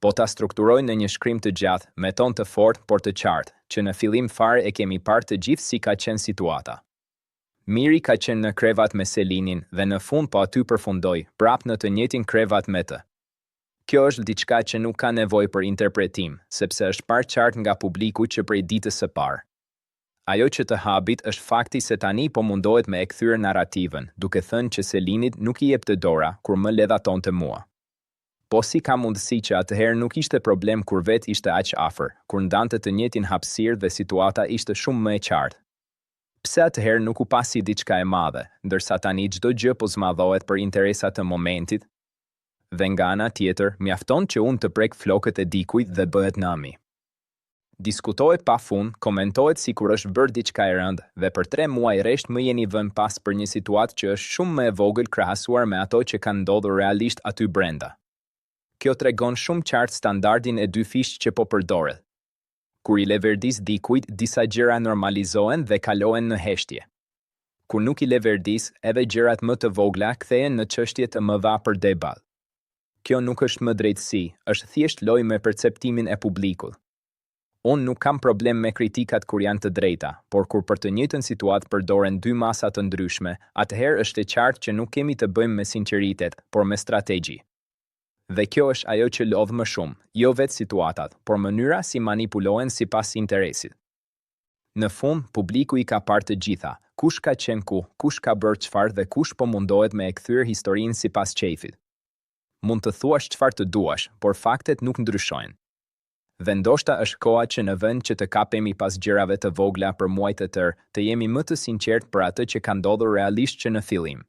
po ta strukturoj në një shkrim të gjatë, me ton të fortë por të qartë, që në fillim fare e kemi parë të gjithë si ka qenë situata. Miri ka qenë në krevat me Selinin dhe në fund po aty përfundoi, prap në të njëjtin krevat me të. Kjo është diçka që nuk ka nevojë për interpretim, sepse është parë qartë nga publiku që prej ditës së parë. Ajo që të habit është fakti se tani po mundohet me e kthyer narrativën, duke thënë që Selinit nuk i jep të dora kur më ledhatonte mua. Po si ka mundësi që atëherë nuk ishte problem kur vetë ishte aq afër, kur ndante të njëjtin hapësirë dhe situata ishte shumë më e qartë? Pse atëherë nuk u pasi diçka e madhe, ndërsa tani çdo gjë po zmadhohet për interesat të momentit? Dhe nga ana tjetër, mjafton që unë të prek flokët e dikujt dhe bëhet nami. Diskutohet pa fund, komentohet si kur është bërë diçka e rëndë, dhe për 3 muaj rresht më jeni vënë pas për një situatë që është shumë më e vogël krahasuar me ato që kanë ndodhur realisht aty brenda. Kjo tregon shumë qartë standardin e dy fishë që po përdoret. Kur i leverdis dikujt, disa gjëra normalizohen dhe kalohen në heshtje. Kur nuk i leverdis, edhe gjërat më të vogla kthehen në çështje të mëdha për debat. Kjo nuk është më drejtësi, është thjesht lojë me perceptimin e publikut. Unë nuk kam problem me kritikat kur janë të drejta, por kur për të njëjtën situatë përdoren dy masa të ndryshme, atëherë është e qartë që nuk kemi të bëjmë me sinqeritet, por me strategji. Dhe kjo është ajo që lodh më shumë, jo vetë situatat, por mënyra si manipulohen sipas interesit. Në fund, publiku i ka parë të gjitha, kush ka qenë ku, kush ka bërë çfarë dhe kush po mundohet me e kthyer historinë sipas qejfit. Mund të thuash çfarë të duash, por faktet nuk ndryshojnë. Dhe ndoshta është koha që në vend që të kapemi pas gjërave të vogla për muaj të tërë, të jemi më të sinqertë për atë që ka ndodhur realisht që në fillim.